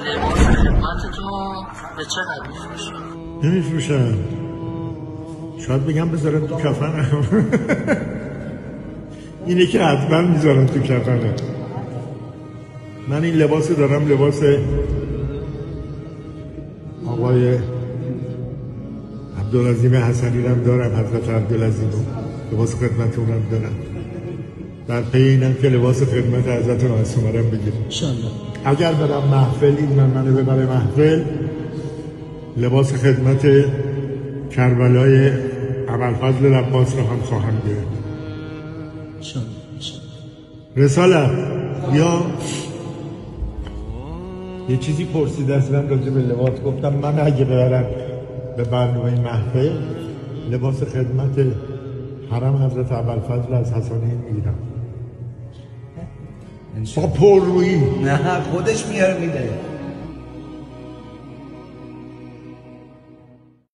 لباس خدمت تو به چقدر میفروشی؟ نمیفروشم. شاید بگم بذارم تو کفنم. اینه که حتما میذارم تو کفنم. من این لباس دارم، لباس آقای عبدالعظیم حسنی هم دارم، حضرت عبدالعظیم لباس خدمت اونم دارم. در پی اینم که لباس خدمت حضرت معصومه رو بگیرم انشالله. اگر برم محفل، این منو ببره محفل، لباس خدمت کربلای ابوالفضل عباس رو هم خواهم گرفت. رسالت یا یه چیزی پرسید از من راجع به لباس، گفتم من اگه ببرم به برنامه محفل لباس خدمت حرم حضرت ابوالفضل از حسنین میگیرم با پررویی. نه خودش میاره میده.